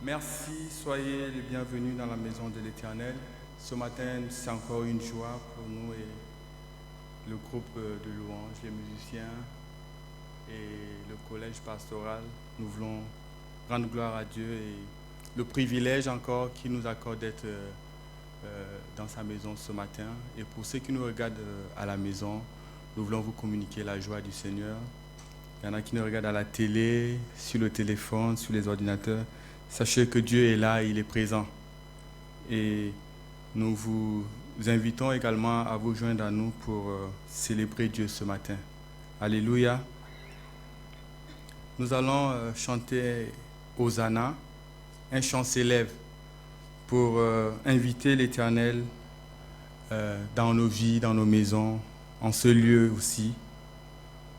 Merci, soyez les bienvenus dans la maison de l'Éternel. Ce matin, c'est encore une joie pour nous et le groupe de louanges, les musiciens et le collège pastoral. Nous voulons rendre gloire à Dieu et le privilège encore qu'il nous accorde d'être dans sa maison ce matin. Et pour ceux qui nous regardent à la maison, nous voulons vous communiquer la joie du Seigneur. Il y en a qui nous regardent à la télé, sur le téléphone, sur les ordinateurs. Sachez que Dieu est là, il est présent. Et nous vous invitons également à vous joindre à nous pour célébrer Dieu ce matin. Alléluia. Nous allons chanter Hosanna, un chant célèbre pour inviter l'Éternel dans nos vies, dans nos maisons, en ce lieu aussi.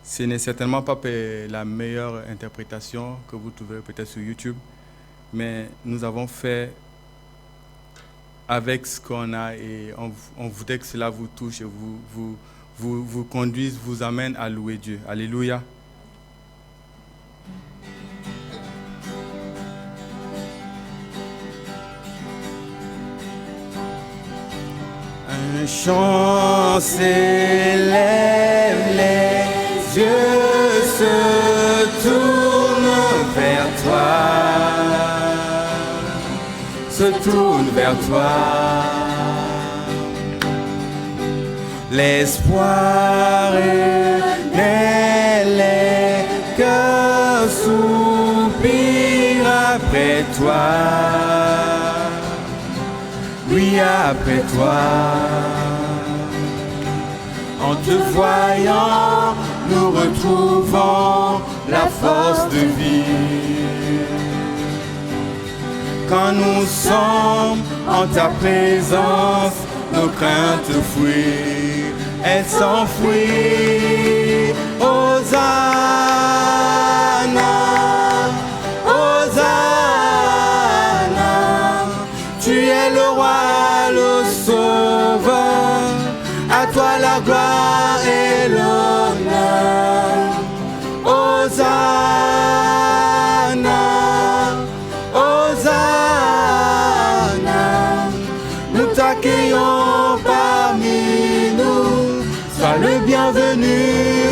Ce n'est certainement pas la meilleure interprétation que vous trouverez peut-être sur YouTube, mais nous avons fait avec ce qu'on a et on voudrait que cela vous touche et vous conduise, vous amène à louer Dieu. Alléluia. Un chant s'élève, les yeux se tournent vers toi, se tournent vers toi. L'espoir naît, les cœurs soupirent après toi. Oui, après toi, en te voyant, nous retrouvons la force de vie. Quand nous sommes en ta présence, nos craintes fuient, elles s'enfuient. Hosanna, Hosanna, tu es le roi, le sauveur, à toi la gloire et l'honneur. Hosanna, Hosanna, nous t'accueillons parmi nous, sois le bienvenu,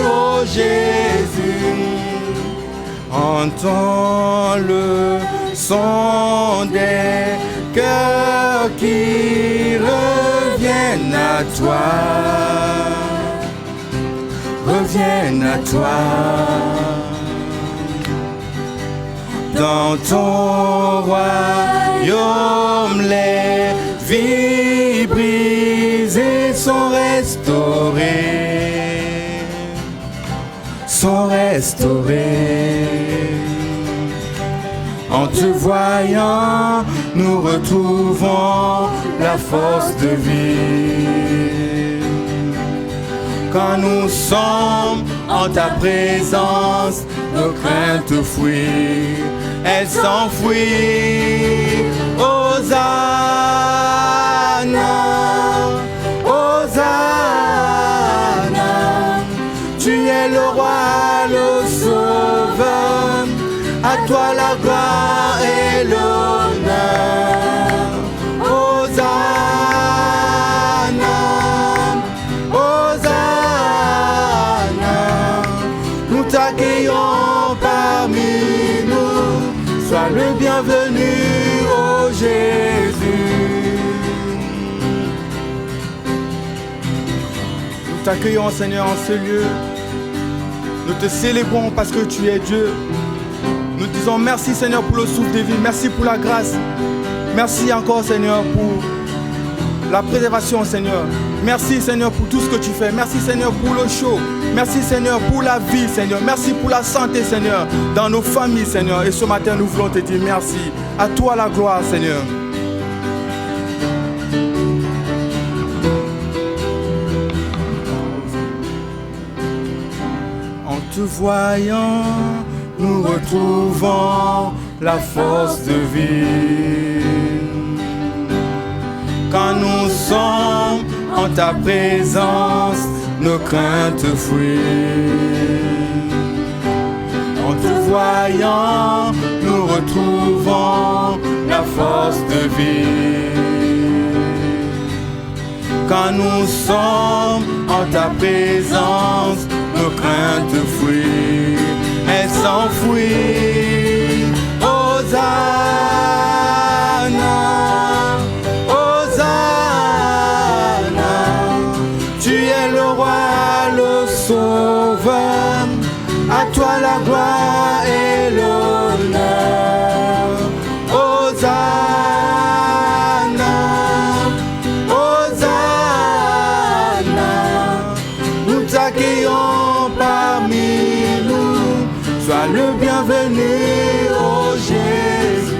ô Jésus. Entends le son des cœurs qui reviennent à toi, reviennent à toi. Dans ton royaume, les vies brisées sont restaurées, sont restaurées. En te voyant, nous retrouvons la force de vie. Quand nous sommes en ta présence, nos craintes fuient, elles s'enfuient. Hosanna, Hosanna, tu es le roi, le sauveur, à toi la gloire et l'honneur. Hosanna, Hosanna, nous t'accueillons parmi nous, sois le bienvenu, ô Jésus. Nous t'accueillons, Seigneur, en ce lieu. Nous te célébrons parce que tu es Dieu. Nous disons merci, Seigneur, pour le souffle de vie. Merci pour la grâce. Merci encore, Seigneur, pour la préservation, Seigneur. Merci, Seigneur, pour tout ce que tu fais. Merci, Seigneur, pour le show. Merci, Seigneur, pour la vie, Seigneur. Merci pour la santé, Seigneur, dans nos familles, Seigneur. Et ce matin, nous voulons te dire merci. À toi la gloire, Seigneur. En te voyant, nous retrouvons la force de vie. Quand nous sommes en ta présence, nos craintes fuient. En te voyant, nous retrouvons vie. Quand nous sommes en ta présence, nos craintes fuient, elles s'enfuient. Hosanna, Hosanna, tu es le roi, le sauveur, à toi la gloire et l'honneur. Hosanna, Hosanna, nous t'accueillons parmi nous, sois le bienvenu, ô Jésus.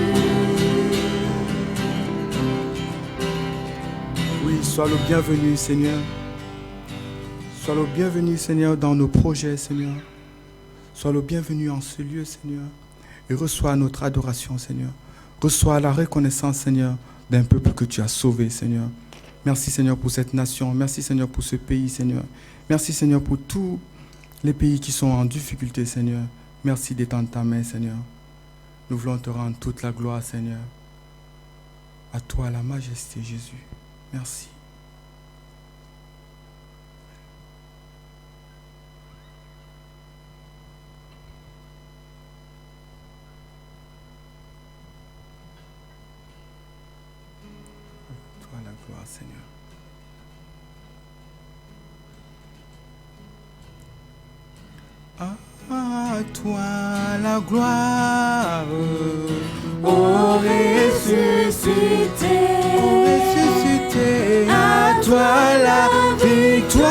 Oui, sois le bienvenu, Seigneur. Sois le bienvenu, Seigneur, dans nos projets, Seigneur. Sois le bienvenu en ce lieu, Seigneur. Et reçois notre adoration, Seigneur. Reçois la reconnaissance, Seigneur, d'un peuple que tu as sauvé, Seigneur. Merci, Seigneur, pour cette nation. Merci, Seigneur, pour ce pays, Seigneur. Merci, Seigneur, pour tous les pays qui sont en difficulté, Seigneur. Merci d'étendre ta main, Seigneur. Nous voulons te rendre toute la gloire, Seigneur. À toi la majesté, Jésus. Merci. À toi la gloire, Seigneur. À toi la gloire, ô ressuscité, à toi la victoire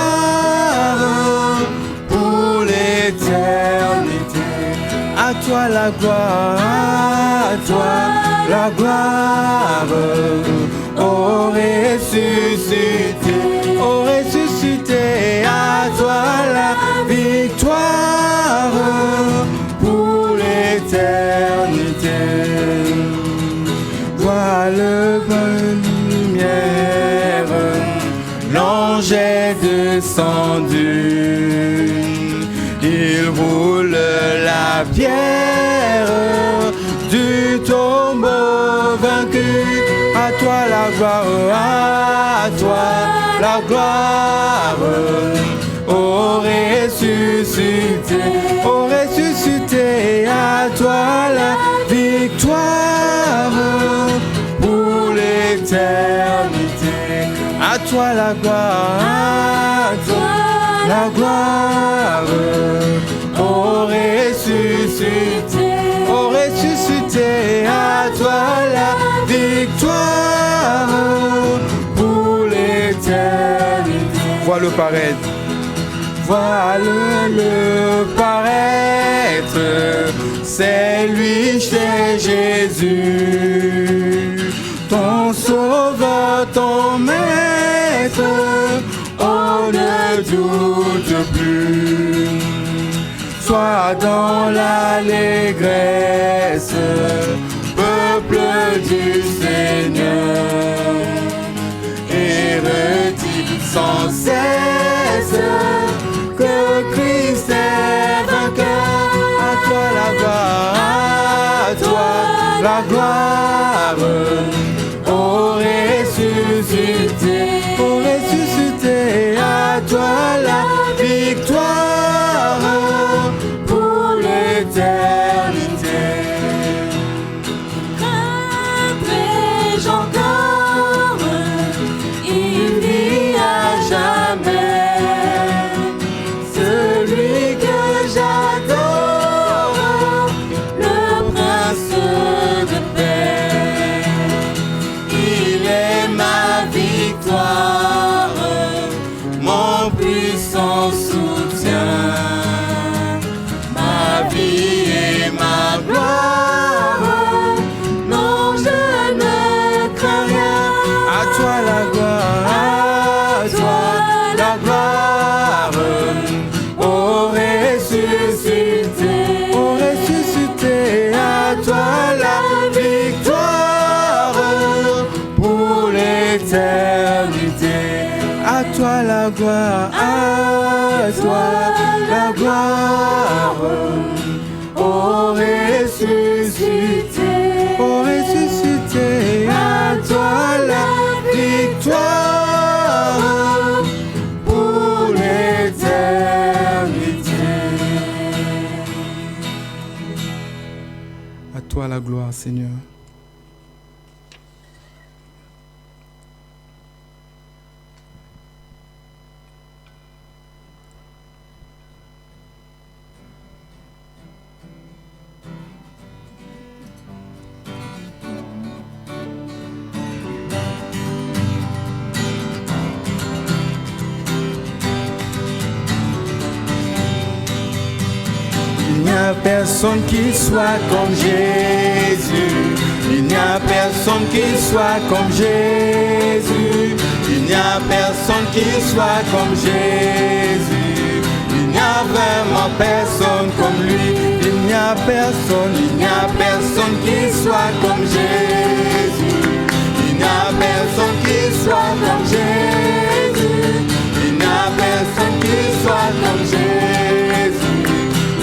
pour l'éternité. À toi la gloire, à toi la gloire, ô ressuscité, à toi la victoire pour l'éternité. Vois le bonne lumière, l'ange est descendu, il roule la pierre du tombeau vaincu. À toi la gloire, à toi la gloire, ô ressuscité, à toi la victoire pour l'éternité. À toi la gloire, à toi la gloire, ô ressuscité, à toi la victoire pour l'éternité. Vois le paraître. Vois-le paraître, c'est lui, c'est Jésus, ton sauveur, ton maître, on ne doute plus. Sois dans l'allégresse, peuple du Seigneur, et redis sans cesse que Christ est vainqueur. À toi la gloire, à toi la gloire, ô ressuscité, à toi la victoire pour l'éternité. Après encore, il vit à jamais, celui que j'adore, le prince de paix. Il est ma victoire, mon puissant soutien, ma vie et ma gloire. Non, je ne crains rien. À toi la gloire, à toi la gloire, ô ressuscité, à toi la victoire pour l'éternité. À toi la gloire, à toi la gloire, ô ressuscité, à gloire, Seigneur. Il n'y a personne qui soit comme Jésus. Il n'y a personne qui soit comme Jésus. Il n'y a personne qui soit comme Jésus. Il n'y a vraiment personne comme lui. Il n'y a personne qui soit comme Jésus. Il n'y a personne qui soit comme Jésus. Il n'y a personne qui soit comme Jésus.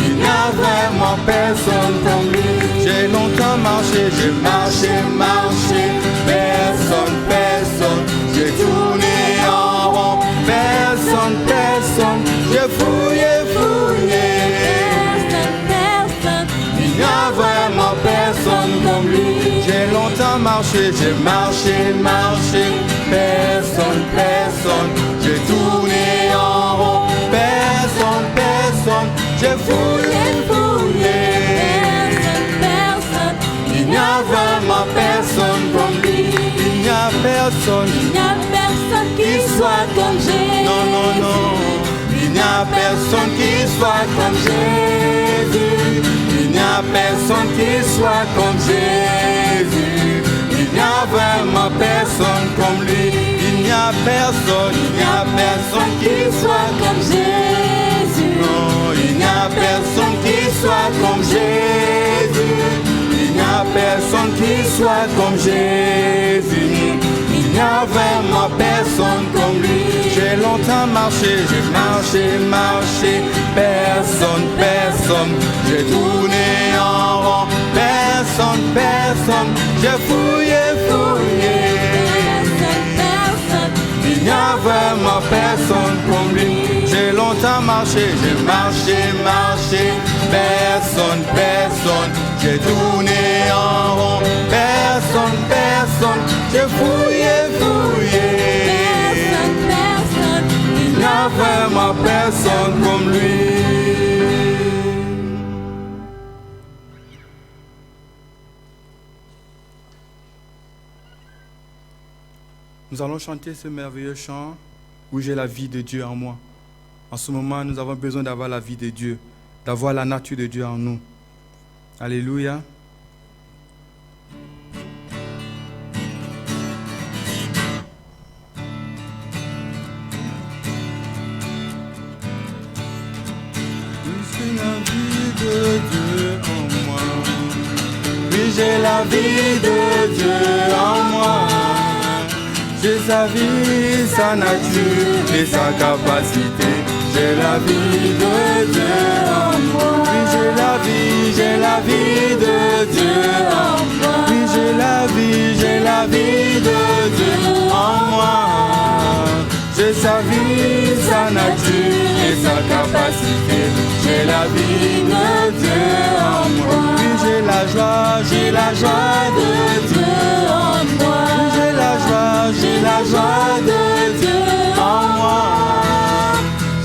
Il n'y a vraiment personne comme lui. J'ai longtemps marché, j'ai marché, personne. J'ai tourné en rond, personne. J'ai fouillé. Il n'y a vraiment personne comme lui. J'ai longtemps marché, j'ai marché, personne. J'ai tourné en rond, personne. J'ai fouillé. Il n'y a vraiment personne comme lui. Il n'y a personne qui soit comme Jésus. Non. Il n'y a personne qui soit comme Jésus. Il n'y a personne qui soit comme Jésus. Il n'y a vraiment personne comme lui. Il n'y a personne qui soit comme Jésus. Non, il n'y a personne qui soit comme Jésus. Il n'y a personne qui soit comme Jésus. Il n'y a vraiment personne comme lui. J'ai longtemps marché, personne. J'ai tourné en rond, personne. J'ai fouillé. Il n'y a vraiment personne comme lui. J'ai longtemps marché, personne. J'ai tourné en rond, personne. J'ai fouillé. Il n'y a vraiment personne comme lui. Nous allons chanter ce merveilleux chant où j'ai la vie de Dieu en moi. En ce moment, nous avons besoin d'avoir la vie de Dieu, d'avoir la nature de Dieu en nous. Alléluia. J'ai la vie de Dieu en moi. J'ai sa vie, sa nature et sa capacité. J'ai la vie de Dieu en moi. Oui, j'ai la vie de Dieu en moi. Oui, j'ai la vie de Dieu en moi. J'ai sa vie, sa nature et sa capacité. J'ai la vie de Dieu en moi. Oui, j'ai la joie de Dieu en moi. Oui, j'ai la joie de Dieu en moi.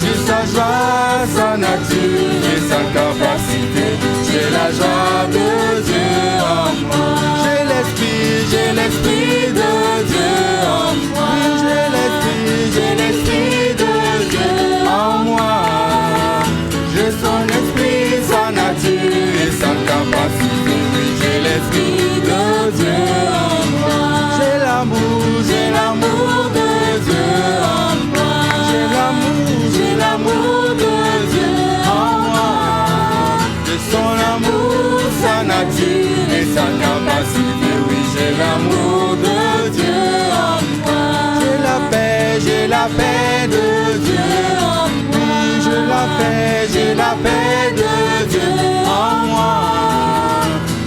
J'ai sa joie, sa nature et sa capacité. J'ai la joie de Dieu en moi. J'ai l'esprit de Dieu en moi. Oui, j'ai l'esprit de Dieu en moi. J'ai son esprit, sa nature et sa capacité. Oui, j'ai l'esprit de Dieu en moi. J'ai l'amour de Dieu en moi. J'ai l'amour de Dieu en moi. J'ai son amour, sa nature et sa capacité. Oui, j'ai l'amour de Dieu en moi. J'ai la paix de Dieu en moi. Oui, j'ai la paix de Dieu en moi.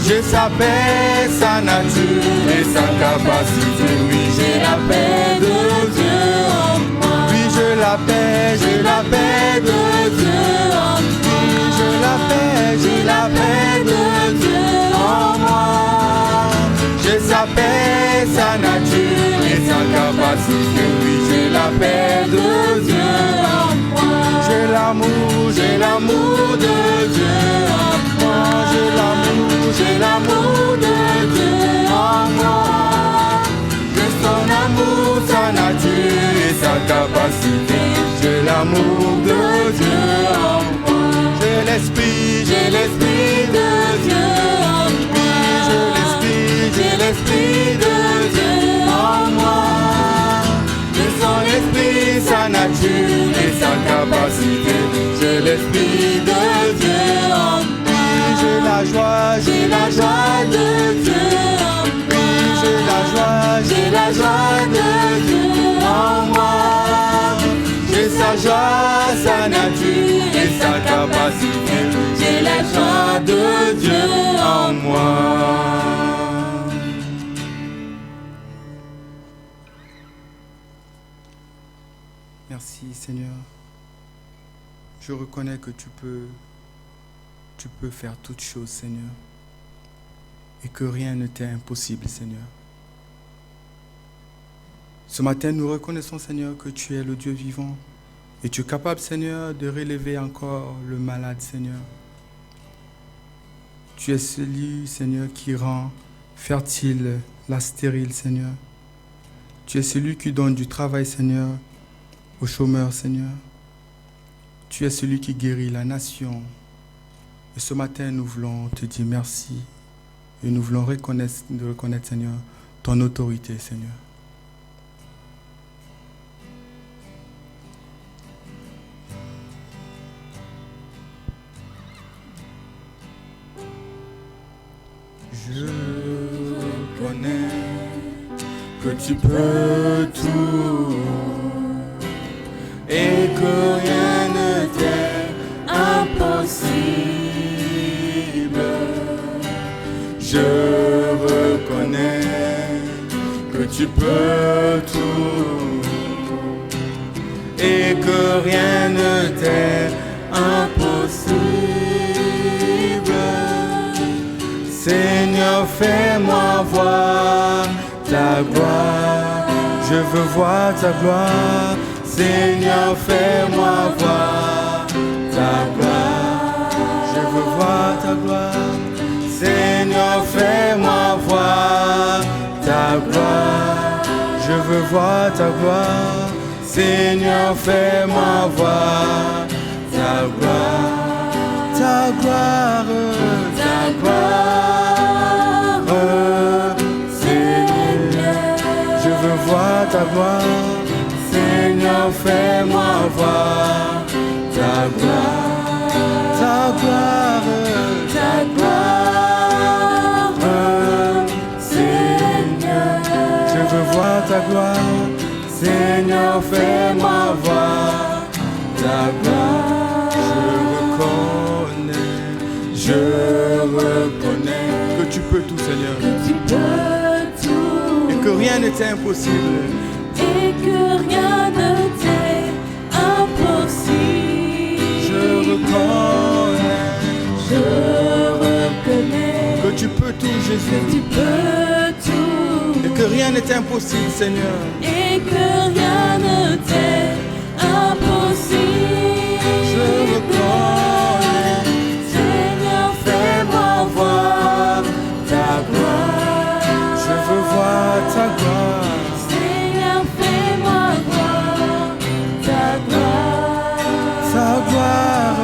J'ai sa paix, sa nature et sa capacité. Oui, j'ai la paix de Dieu en moi. Oui, j'ai la paix de Dieu en moi. Oui, j'ai j'ai la paix de Dieu en moi. J'ai sa paix, sa nature et sa capacité. Oui, j'ai la paix de Dieu en moi. J'ai l'amour de Dieu en moi. J'ai l'amour de Dieu en moi. J'ai son amour, sa nature et sa capacité. J'ai l'amour de Dieu en moi. J'ai l'esprit de Dieu en moi. J'ai l'esprit de Dieu en moi. J'ai son esprit, sa nature et sa capacité. J'ai l'esprit de Dieu en moi. J'ai la joie de Dieu en moi. J'ai la joie de Dieu en moi. J'ai sa joie, sa nature et sa capacité. J'ai la joie de Dieu en moi. Merci Seigneur. Je reconnais que tu peux faire toutes choses, Seigneur. Et que rien ne t'est impossible, Seigneur. Ce matin, nous reconnaissons, Seigneur, que tu es le Dieu vivant. Et tu es capable, Seigneur, de relever encore le malade, Seigneur. Tu es celui, Seigneur, qui rend fertile la stérile, Seigneur. Tu es celui qui donne du travail, Seigneur, aux chômeurs, Seigneur. Tu es celui qui guérit la nation. Et ce matin, nous voulons te dire merci. Et nous voulons reconnaître, Seigneur, ton autorité, Seigneur. Je reconnais que tu peux tout et que rien ne t'est impossible. Je reconnais que tu peux tout et que rien ne t'est impossible. Seigneur, fais-moi voir ta gloire. Je veux voir ta gloire. Seigneur, fais-moi voir ta gloire. Je veux voir ta gloire. Seigneur, fais-moi voir ta gloire. Je veux voir ta gloire. Seigneur, fais-moi voir ta gloire. Ta gloire, ta gloire. Seigneur, je veux voir ta gloire. Seigneur, fais-moi voir ta gloire. Ta gloire, ta gloire. Seigneur, je veux voir ta gloire. Seigneur, fais-moi voir ta gloire. Je reconnais Que tu peux tout, Seigneur. que tu peux tout Et que rien n'était impossible. et que rien ne t'est impossible. Je reconnais Que tu peux tout, que Jésus. tu peux tout Et que rien n'est impossible, Seigneur. et que rien ne t'est impossible. Je reconnais, Seigneur, fais-moi voir ta gloire. Je veux voir ta gloire. Seigneur, fais-moi voir ta gloire. Ta gloire.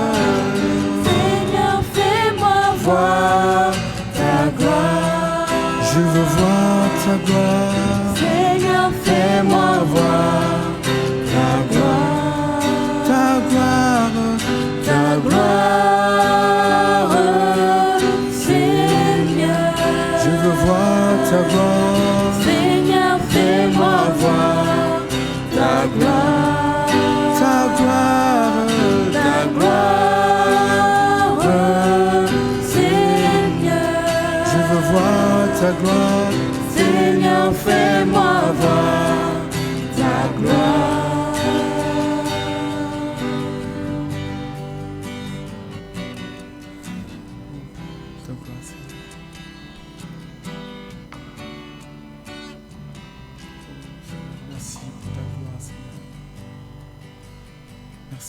Seigneur, fais-moi voir ta gloire. Je veux voir ta gloire. Seigneur, fais-moi voir ta gloire. Ta gloire. Ta gloire, Seigneur. Je veux voir ta gloire. Seigneur, fais-moi voir ta gloire. Ta gloire. Ta gloire, Seigneur. Je veux voir ta gloire. Seigneur, fais-moi voir ta gloire.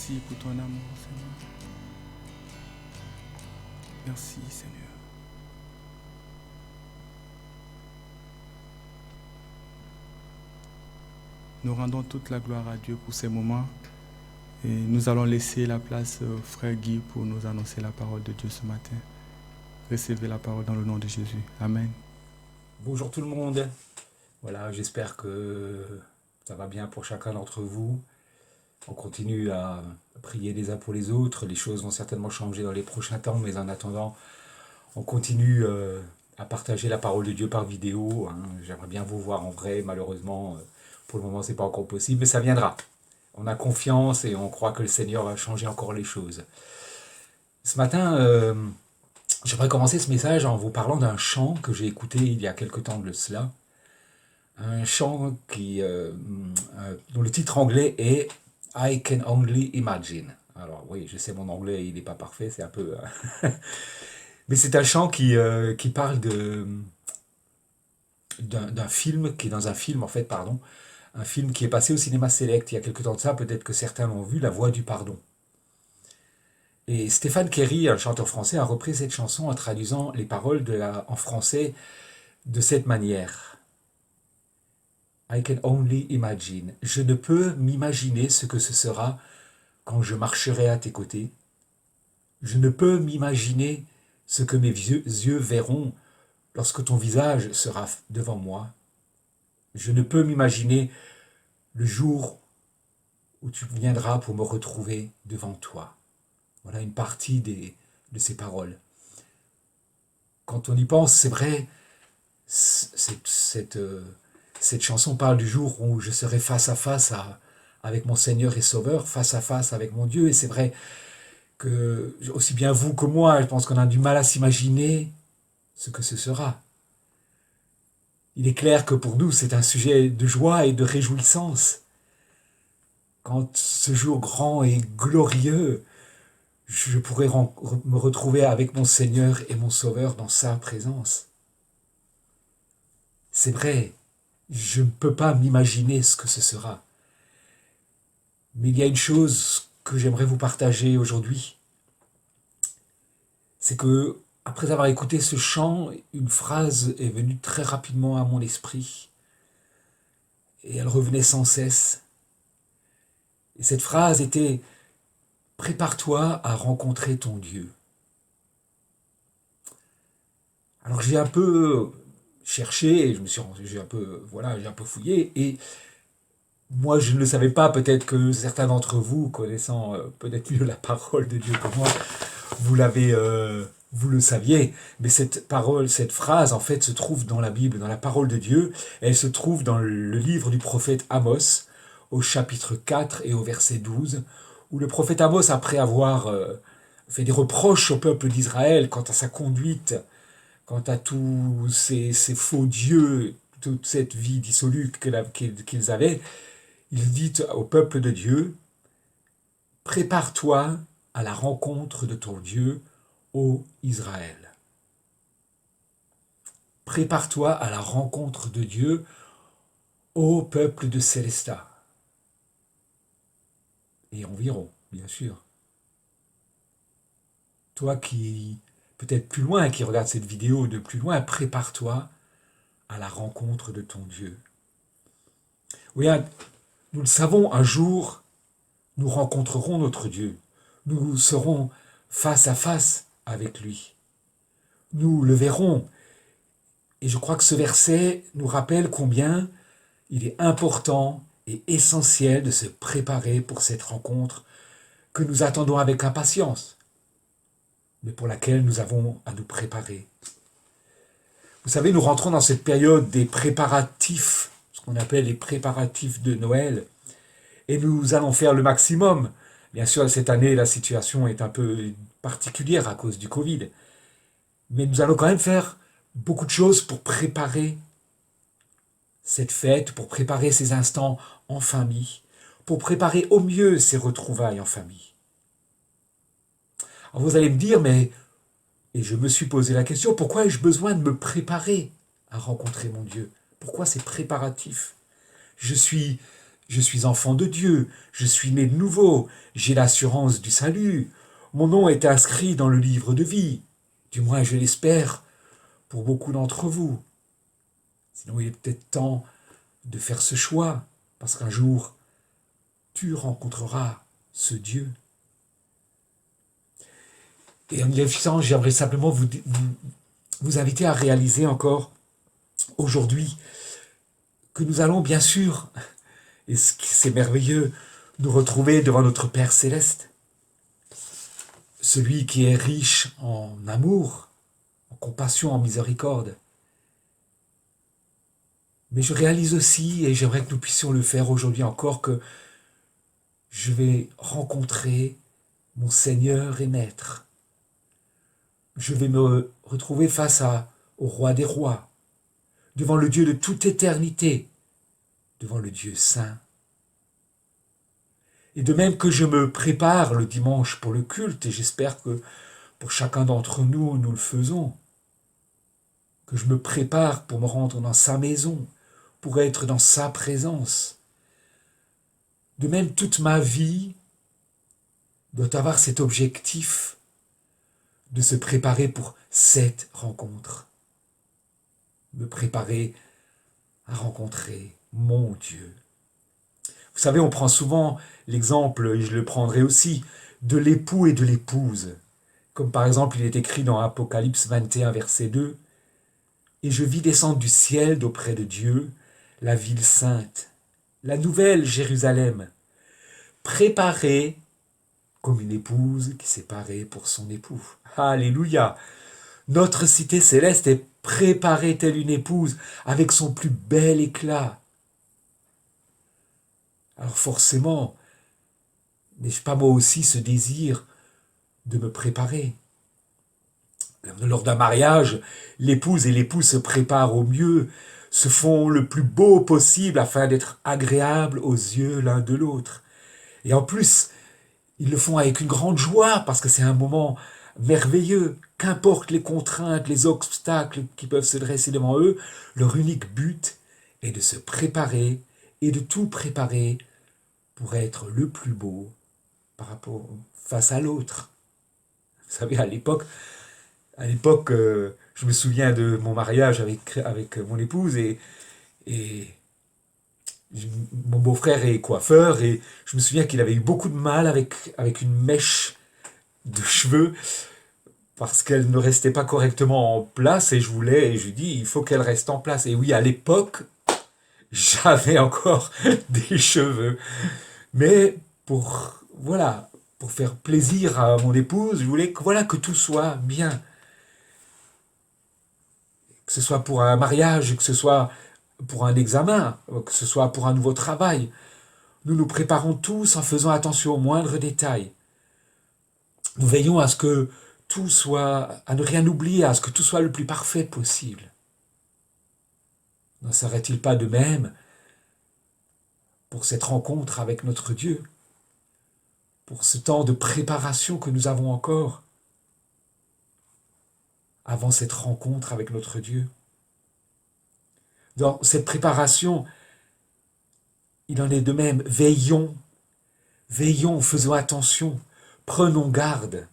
Merci pour ton amour, Seigneur. Merci, Seigneur. Nous rendons toute la gloire à Dieu pour ces moments. Et nous allons laisser la place au frère Guy pour nous annoncer la parole de Dieu ce matin. Recevez la parole dans le nom de Jésus. Amen. Bonjour tout le monde. Voilà, j'espère que ça va bien pour chacun d'entre vous. On continue à prier les uns pour les autres. Les choses vont certainement changer dans les prochains temps, mais en attendant, on continue à partager la parole de Dieu par vidéo. J'aimerais bien vous voir en vrai. Malheureusement, pour le moment, ce n'est pas encore possible, mais ça viendra. On a confiance et on croit que le Seigneur va changer encore les choses. Ce matin, j'aimerais commencer ce message en vous parlant d'un chant que j'ai écouté il y a quelque temps de cela. Un chant dont le titre anglais est « I can only imagine ». Alors oui, je sais, mon anglais, il n'est pas parfait, c'est un peu... Mais c'est un chant qui parle d'un film, qui est dans un film, en fait, pardon, un film qui est passé au cinéma Select il y a quelque temps de ça, peut-être que certains l'ont vu, La Voix du Pardon. Et Stéphane Kerry, un chanteur français, a repris cette chanson en traduisant les paroles en français de cette manière. I can only imagine. Je ne peux m'imaginer ce que ce sera quand je marcherai à tes côtés. Je ne peux m'imaginer ce que mes yeux verront lorsque ton visage sera devant moi. Je ne peux m'imaginer le jour où tu viendras pour me retrouver devant toi. Voilà une partie de ces paroles. Quand on y pense, c'est vrai, cette chanson parle du jour où je serai face à face avec mon Seigneur et Sauveur, face à face avec mon Dieu. Et c'est vrai que, aussi bien vous que moi, je pense qu'on a du mal à s'imaginer ce que ce sera. Il est clair que pour nous, c'est un sujet de joie et de réjouissance. Quand ce jour grand et glorieux, je pourrai me retrouver avec mon Seigneur et mon Sauveur dans sa présence. C'est vrai, je ne peux pas m'imaginer ce que ce sera. Mais il y a une chose que j'aimerais vous partager aujourd'hui. C'est que, après avoir écouté ce chant, une phrase est venue très rapidement à mon esprit. Et elle revenait sans cesse. Et cette phrase était « Prépare-toi à rencontrer ton Dieu ». Alors j'ai un peu cherché, j'ai un peu fouillé, et moi je ne le savais pas, peut-être que certains d'entre vous, connaissant peut-être mieux la parole de Dieu que moi, vous le saviez, mais cette phrase en fait se trouve dans la Bible, dans la parole de Dieu. Elle se trouve dans le livre du prophète Amos, au chapitre 4 et au verset 12, où le prophète Amos, après avoir fait des reproches au peuple d'Israël quant à sa conduite, quant à tous ces faux dieux, toute cette vie dissolue qu'ils avaient, il dit au peuple de Dieu, « Prépare-toi à la rencontre de ton Dieu, ô Israël. » Prépare-toi à la rencontre de Dieu, ô peuple de Célestat. Et environ, bien sûr. Toi qui, peut-être plus loin, qui regarde cette vidéo de plus loin, prépare-toi à la rencontre de ton Dieu. Oui, nous le savons, un jour, nous rencontrerons notre Dieu. Nous serons face à face avec lui. Nous le verrons. Et je crois que ce verset nous rappelle combien il est important et essentiel de se préparer pour cette rencontre que nous attendons avec impatience, mais pour laquelle nous avons à nous préparer. Vous savez, nous rentrons dans cette période des préparatifs, ce qu'on appelle les préparatifs de Noël, et nous allons faire le maximum. Bien sûr, cette année, la situation est un peu particulière à cause du Covid, mais nous allons quand même faire beaucoup de choses pour préparer cette fête, pour préparer ces instants en famille, pour préparer au mieux ces retrouvailles en famille. Alors vous allez me dire, mais, et je me suis posé la question, pourquoi ai-je besoin de me préparer à rencontrer mon Dieu? Pourquoi ces préparatifs? Je suis Je suis enfant de Dieu, je suis né de nouveau, j'ai l'assurance du salut. Mon nom est inscrit dans le livre de vie. Du moins, je l'espère pour beaucoup d'entre vous. Sinon, il est peut-être temps de faire ce choix, parce qu'un jour, tu rencontreras ce Dieu. Et en y réfléchissant, j'aimerais simplement vous inviter à réaliser encore aujourd'hui que nous allons bien sûr, et c'est merveilleux, nous retrouver devant notre Père Céleste, celui qui est riche en amour, en compassion, en miséricorde. Mais je réalise aussi, et j'aimerais que nous puissions le faire aujourd'hui encore, que je vais rencontrer mon Seigneur et Maître. Je vais me retrouver face au Roi des Rois, devant le Dieu de toute éternité, devant le Dieu saint. Et de même que je me prépare le dimanche pour le culte, et j'espère que pour chacun d'entre nous, nous le faisons, que je me prépare pour me rendre dans sa maison, pour être dans sa présence. De même, toute ma vie doit avoir cet objectif de se préparer pour cette rencontre. Me préparer à rencontrer mon Dieu. Vous savez, on prend souvent l'exemple, et je le prendrai aussi, de l'époux et de l'épouse. Comme par exemple, il est écrit dans Apocalypse 21, verset 2, « Et je vis descendre du ciel d'auprès de Dieu la ville sainte, la nouvelle Jérusalem, préparée comme une épouse qui s'est parée pour son époux. » Alléluia! Notre cité céleste est préparée telle une épouse avec son plus bel éclat. Alors forcément, n'ai-je pas moi aussi ce désir de me préparer? Lors d'un mariage, l'épouse et l'époux se préparent au mieux, se font le plus beau possible afin d'être agréables aux yeux l'un de l'autre. Et en plus, ils le font avec une grande joie parce que c'est un moment merveilleux. Qu'importe les contraintes, les obstacles qui peuvent se dresser devant eux, leur unique but est de se préparer et de tout préparer pour être le plus beau par rapport face à l'autre. Vous savez, à l'époque, je me souviens de mon mariage avec mon épouse et mon beau-frère est coiffeur et je me souviens qu'il avait eu beaucoup de mal avec une mèche de cheveux parce qu'elle ne restait pas correctement en place et je lui dis il faut qu'elle reste en place. Et oui, à l'époque, j'avais encore des cheveux. Mais pour faire plaisir à mon épouse, je voulais que tout soit bien. Que ce soit pour un mariage, que ce soit pour un examen, que ce soit pour un nouveau travail. Nous nous préparons tous en faisant attention aux moindres détails. Nous veillons à ce que tout soit, à ne rien oublier, à ce que tout soit le plus parfait possible. N'en serait-il pas de même pour cette rencontre avec notre Dieu, pour ce temps de préparation que nous avons encore avant cette rencontre avec notre Dieu? Dans cette préparation, il en est de même. Veillons, faisons attention, prenons garde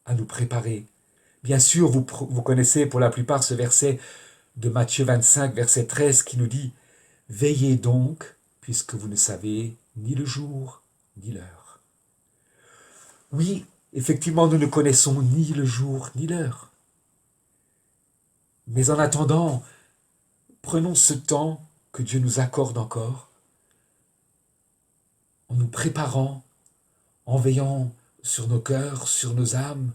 à nous préparer. Bien sûr, vous connaissez pour la plupart ce verset de Matthieu 25, verset 13, qui nous dit « Veillez donc, puisque vous ne savez ni le jour, ni l'heure. » Oui, effectivement, nous ne connaissons ni le jour, ni l'heure. Mais en attendant, prenons ce temps que Dieu nous accorde encore, en nous préparant, en veillant sur nos cœurs, sur nos âmes,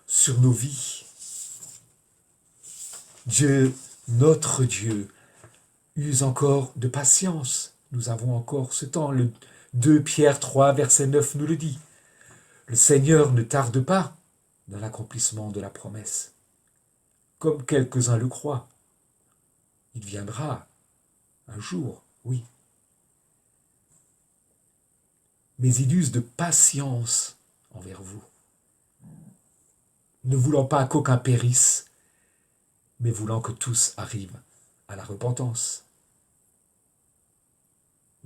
sur nos vies. Dieu, notre Dieu, use encore de patience. Nous avons encore ce temps. Le 2 Pierre 3, verset 9 nous le dit. Le Seigneur ne tarde pas dans l'accomplissement de la promesse, comme quelques-uns le croient. Il viendra un jour, oui. Mais il use de patience envers vous, ne voulant pas qu'aucun périsse, mais voulant que tous arrivent à la repentance.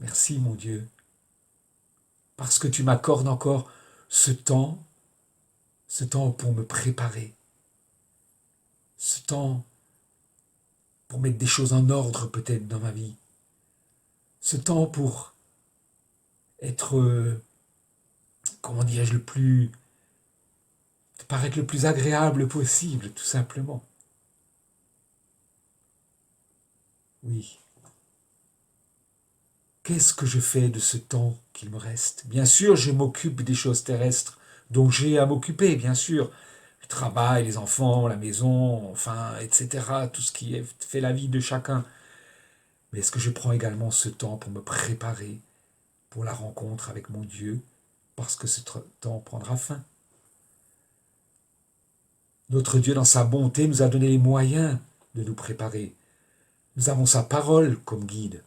Merci mon Dieu, parce que tu m'accordes encore ce temps pour me préparer, ce temps pour mettre des choses en ordre peut-être dans ma vie, ce temps pour être, comment dirais-je, paraître le plus agréable possible, tout simplement. Oui. Qu'est-ce que je fais de ce temps qu'il me reste? Bien sûr, je m'occupe des choses terrestres dont j'ai à m'occuper, bien sûr. Le travail, les enfants, la maison, enfin, etc. Tout ce qui fait la vie de chacun. Mais est-ce que je prends également ce temps pour me préparer pour la rencontre avec mon Dieu, parce que ce temps prendra fin? Notre Dieu, dans sa bonté, nous a donné les moyens de nous préparer. Nous avons sa parole comme guide.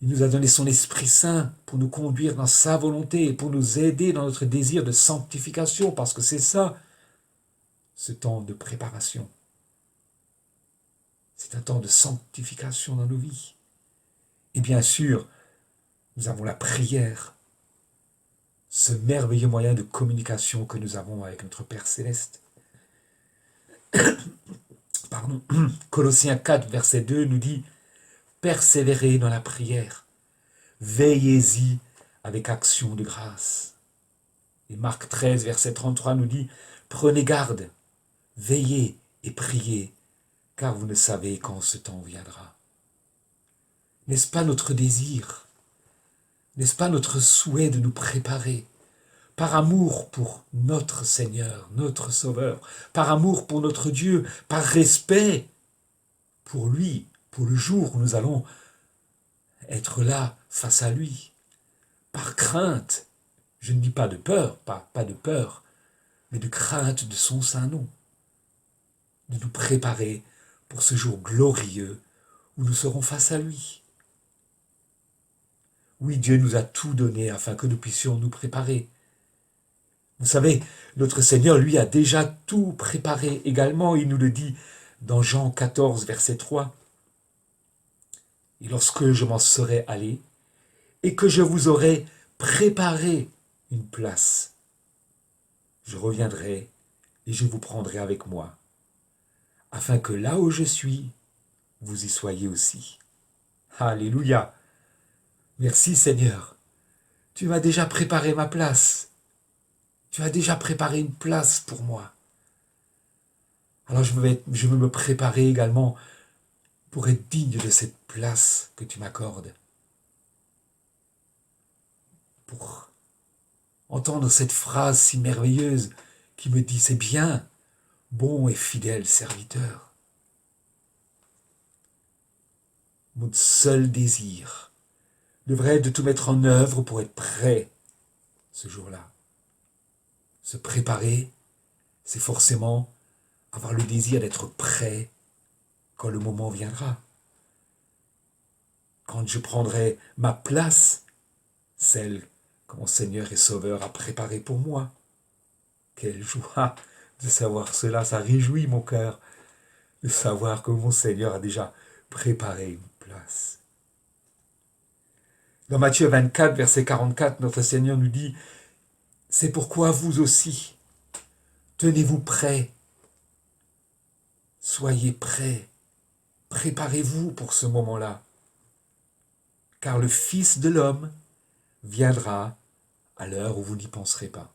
Il nous a donné son Esprit Saint pour nous conduire dans sa volonté et pour nous aider dans notre désir de sanctification, parce que c'est ça, ce temps de préparation. C'est un temps de sanctification dans nos vies. Et bien sûr, nous avons la prière, ce merveilleux moyen de communication que nous avons avec notre Père Céleste. Pardon. Colossiens 4, verset 2 nous dit « Persévérez dans la prière, veillez-y avec action de grâce. » Et Marc 13, verset 33 nous dit « Prenez garde, veillez et priez, car vous ne savez quand ce temps viendra. » N'est-ce pas notre désir? N'est-ce pas notre souhait de nous préparer par amour pour notre Seigneur, notre Sauveur, par amour pour notre Dieu, par respect pour lui, pour le jour où nous allons être là face à lui, par crainte, je ne dis pas de peur, pas de peur, mais de crainte de son saint nom, de nous préparer pour ce jour glorieux où nous serons face à lui. Oui, Dieu nous a tout donné afin que nous puissions nous préparer. Vous savez, notre Seigneur, lui, a déjà tout préparé également. Il nous le dit dans Jean 14, verset 3. « Et lorsque je m'en serai allé, et que je vous aurai préparé une place, je reviendrai et je vous prendrai avec moi, afin que là où je suis, vous y soyez aussi. » Alléluia! Merci Seigneur, tu m'as déjà préparé ma place. Tu as déjà préparé une place pour moi. Alors je veux me préparer également pour être digne de cette place que tu m'accordes. Pour entendre cette phrase si merveilleuse qui me dit « C'est bien, bon et fidèle serviteur. » Mon seul désir devrait être de tout mettre en œuvre pour être prêt ce jour-là. Se préparer, c'est forcément avoir le désir d'être prêt quand le moment viendra. Quand je prendrai ma place, celle que mon Seigneur et Sauveur a préparée pour moi. Quelle joie de savoir cela, ça réjouit mon cœur de savoir que mon Seigneur a déjà préparé une place. Dans Matthieu 24, verset 44, notre Seigneur nous dit « C'est pourquoi vous aussi, tenez-vous prêts, soyez prêts, préparez-vous pour ce moment-là, car le Fils de l'homme viendra à l'heure où vous n'y penserez pas. »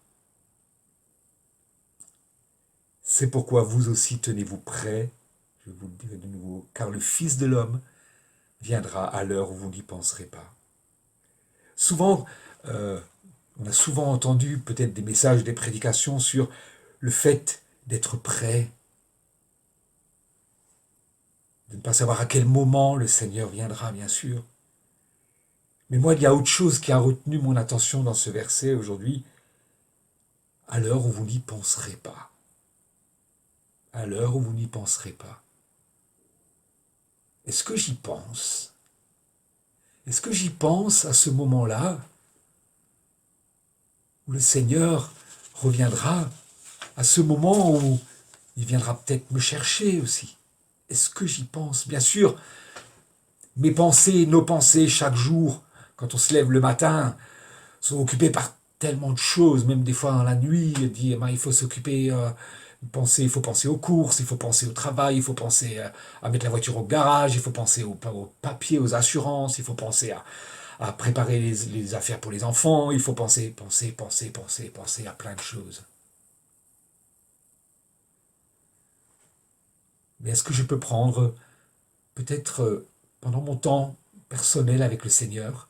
C'est pourquoi vous aussi tenez-vous prêts, je vous le dirai de nouveau, car le Fils de l'homme viendra à l'heure où vous n'y penserez pas. Souvent, on a souvent entendu peut-être des messages, des prédications sur le fait d'être prêt, de ne pas savoir à quel moment le Seigneur viendra, bien sûr. Mais moi, il y a autre chose qui a retenu mon attention dans ce verset aujourd'hui. À l'heure où vous n'y penserez pas. À l'heure où vous n'y penserez pas. Est-ce que j'y pense? Est-ce que j'y pense à ce moment-là où le Seigneur reviendra, à ce moment où il viendra peut-être me chercher aussi? Est-ce que j'y pense? Bien sûr, mes pensées, nos pensées chaque jour quand on se lève le matin, sont occupés par tellement de choses, même des fois dans la nuit, il faut s'occuper, il faut penser aux courses, il faut penser au travail, il faut penser à mettre la voiture au garage, il faut penser aux papiers, aux assurances, il faut penser à préparer les affaires pour les enfants, il faut penser à plein de choses. Mais est-ce que je peux prendre, peut-être pendant mon temps personnel avec le Seigneur,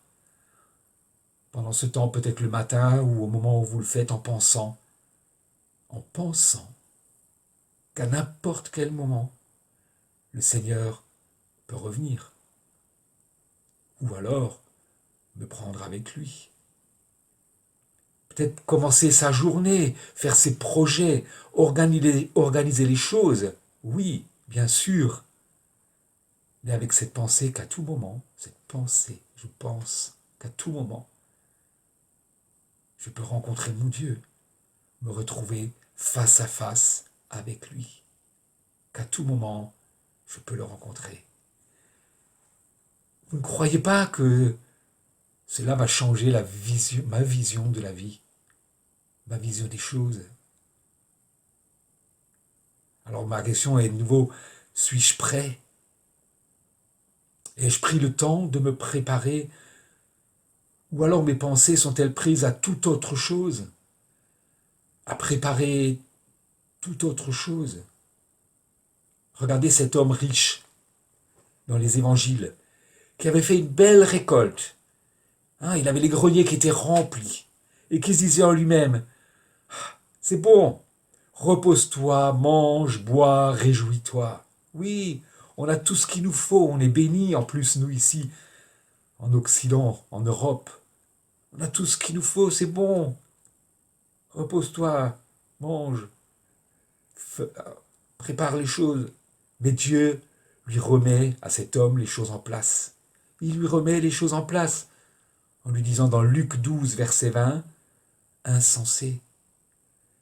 pendant ce temps peut-être le matin ou au moment où vous le faites en pensant qu'à n'importe quel moment, le Seigneur peut revenir. Ou alors, me prendre avec lui. Peut-être commencer sa journée, faire ses projets, organiser les choses. Oui, bien sûr. Mais avec cette pensée qu'à tout moment, je pense qu'à tout moment, je peux rencontrer mon Dieu, me retrouver face à face avec lui. Qu'à tout moment, je peux le rencontrer. Vous ne croyez pas que cela va changer ma vision de la vie, ma vision des choses? Alors ma question est de nouveau, suis-je prêt? Ai-je pris le temps de me préparer? Ou alors mes pensées sont-elles prises à toute autre chose? À préparer toute autre chose? Regardez cet homme riche dans les évangiles, qui avait fait une belle récolte. Il avait les greniers qui étaient remplis, et qui se disait en lui-même, « C'est bon, repose-toi, mange, bois, réjouis-toi. » Oui, on a tout ce qu'il nous faut, on est bénis en plus, nous ici, en Occident, en Europe. On a tout ce qu'il nous faut, c'est bon. Repose-toi, mange, prépare les choses. Mais Dieu lui remet à cet homme les choses en place. Il lui remet les choses en place en lui disant dans Luc 12, verset 20, « Insensé,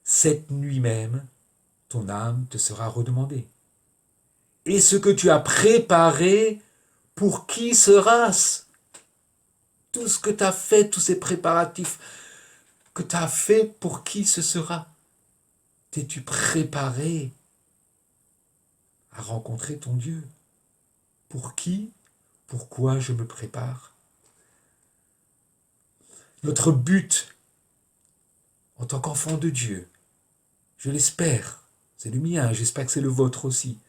cette nuit même, ton âme te sera redemandée. Et ce que tu as préparé, pour qui sera-ce » Tout ce que tu as fait, tous ces préparatifs que tu as fait, pour qui ce sera? T'es-tu préparé à rencontrer ton Dieu? Pour qui? Pourquoi je me prépare? Notre but, en tant qu'enfant de Dieu, je l'espère, c'est le mien, j'espère que c'est le vôtre aussi,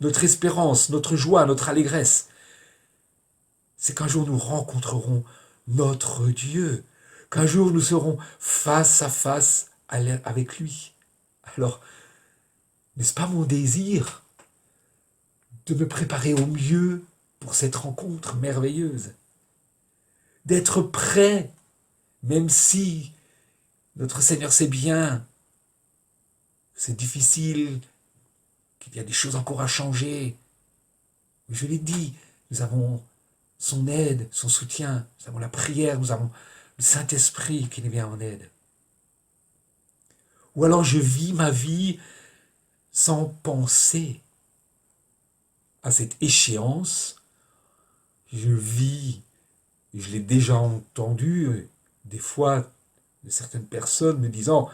notre espérance, notre joie, notre allégresse, c'est qu'un jour nous rencontrerons notre Dieu, qu'un jour nous serons face à face avec lui. Alors, n'est-ce pas mon désir de me préparer au mieux pour cette rencontre merveilleuse? D'être prêt, même si notre Seigneur sait bien, c'est difficile, qu'il y a des choses encore à changer. Mais je l'ai dit, nous avons son aide, son soutien, nous avons la prière, nous avons le Saint-Esprit qui nous vient en aide. Ou alors je vis ma vie sans penser à cette échéance. Je vis, je l'ai déjà entendu des fois de certaines personnes me disant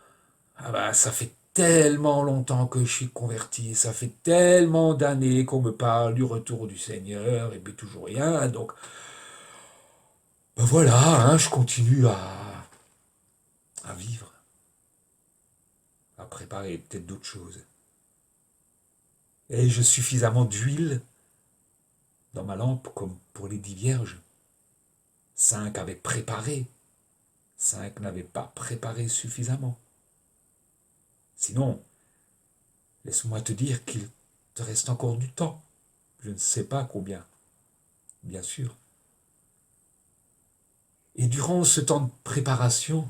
« Ah ben ça fait tellement longtemps que je suis converti, ça fait tellement d'années qu'on me parle du retour du Seigneur, et puis toujours rien, donc ben voilà, je continue à vivre, à préparer peut-être d'autres choses. Ai-je suffisamment d'huile dans ma lampe comme pour les 10 vierges? 5 avaient préparé, 5 n'avaient pas préparé suffisamment. Sinon, laisse-moi te dire qu'il te reste encore du temps. Je ne sais pas combien, bien sûr. Et durant ce temps de préparation,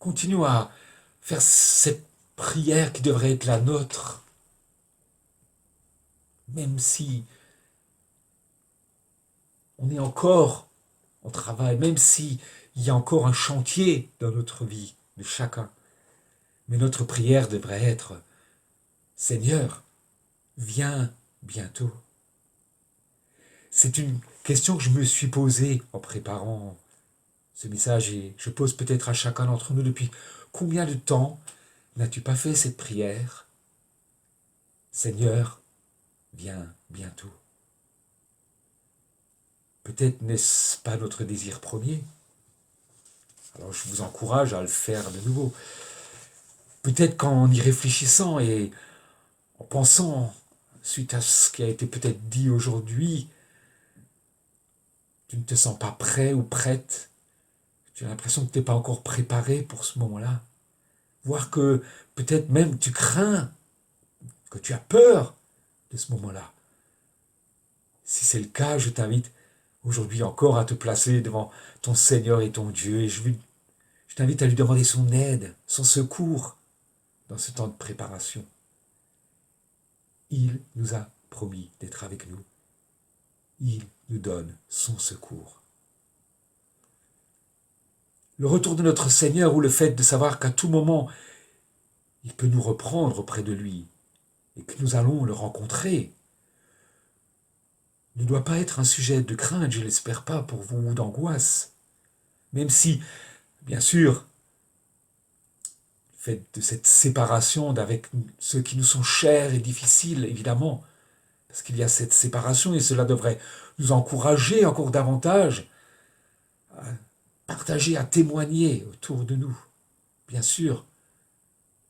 continue à faire cette prière qui devrait être la nôtre, même si on est encore en travail, même s'il y a encore un chantier dans notre vie de chacun. Mais notre prière devrait être « Seigneur, viens bientôt ». C'est une question que je me suis posée en préparant ce message, et je pose peut-être à chacun d'entre nous: depuis combien de temps n'as-tu pas fait cette prière? Seigneur, viens bientôt. Peut-être n'est-ce pas notre désir premier. Alors je vous encourage à le faire de nouveau. Peut-être qu'en y réfléchissant et en pensant, suite à ce qui a été peut-être dit aujourd'hui, tu ne te sens pas prêt ou prête. Tu as l'impression que tu n'es pas encore préparé pour ce moment-là. Voire que peut-être même tu crains, que tu as peur de ce moment-là. Si c'est le cas, je t'invite aujourd'hui encore à te placer devant ton Seigneur et ton Dieu, et je t'invite à lui demander son aide, son secours dans ce temps de préparation. Il nous a promis d'être avec nous. Il nous donne son secours. Le retour de notre Seigneur, ou le fait de savoir qu'à tout moment, il peut nous reprendre auprès de lui et que nous allons le rencontrer, ne doit pas être un sujet de crainte, je ne l'espère pas pour vous, ou d'angoisse. Même si, bien sûr, le fait de cette séparation d'avec ceux qui nous sont chers et difficiles, évidemment, parce qu'il y a cette séparation, et cela devrait nous encourager encore davantage à partager, à témoigner autour de nous. Bien sûr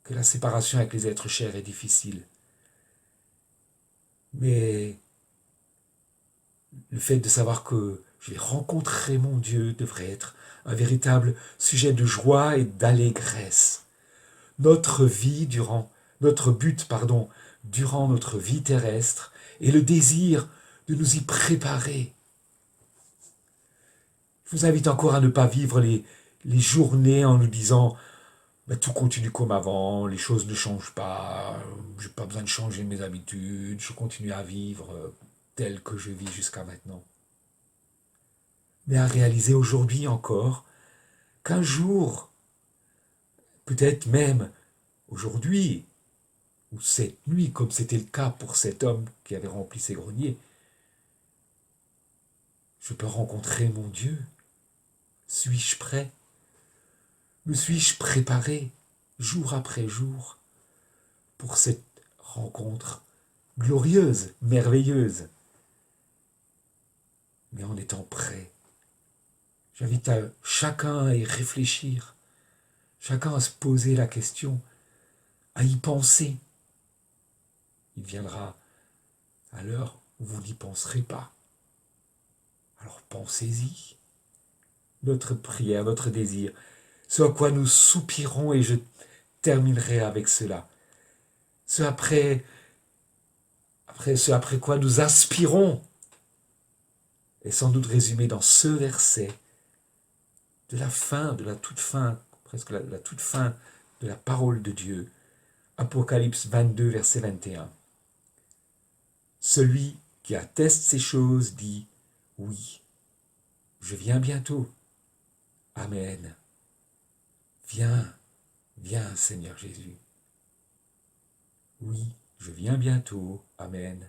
que la séparation avec les êtres chers est difficile. Mais le fait de savoir que je vais rencontrer mon Dieu devrait être un véritable sujet de joie et d'allégresse. Notre but, durant notre vie terrestre, est le désir de nous y préparer. Je vous invite encore à ne pas vivre les journées en nous disant tout continue comme avant, les choses ne changent pas, je n'ai pas besoin de changer mes habitudes, je continue à vivre tel que je vis jusqu'à maintenant. Mais à réaliser aujourd'hui encore qu'un jour, peut-être même aujourd'hui, ou cette nuit, comme c'était le cas pour cet homme qui avait rempli ses greniers, je peux rencontrer mon Dieu. Suis-je prêt? Me suis-je préparé jour après jour pour cette rencontre glorieuse, merveilleuse? Mais en étant prêt, j'invite chacun à y réfléchir, chacun à se poser la question, à y penser. Il viendra à l'heure où vous n'y penserez pas. Alors pensez-y. Notre prière, notre désir, ce à quoi nous soupirons, et je terminerai avec cela. Ce après quoi nous aspirons est sans doute résumé dans ce verset de la toute fin de la parole de Dieu. Apocalypse 22, verset 21. Celui qui atteste ces choses dit: oui, je viens bientôt. Amen. Viens, viens, Seigneur Jésus. Oui, je viens bientôt. Amen.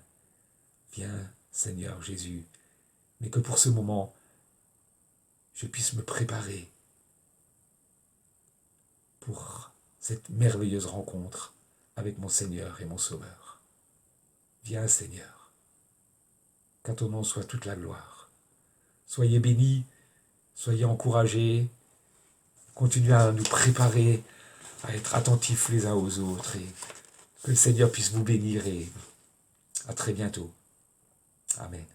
Viens, Seigneur Jésus. Mais que pour ce moment, je puisse me préparer pour cette merveilleuse rencontre avec mon Seigneur et mon Sauveur. Viens, Seigneur. Qu'à ton nom soit toute la gloire. Soyez bénis, soyez encouragés, continuez à nous préparer, à être attentifs les uns aux autres, et que le Seigneur puisse vous bénir, et à très bientôt. Amen.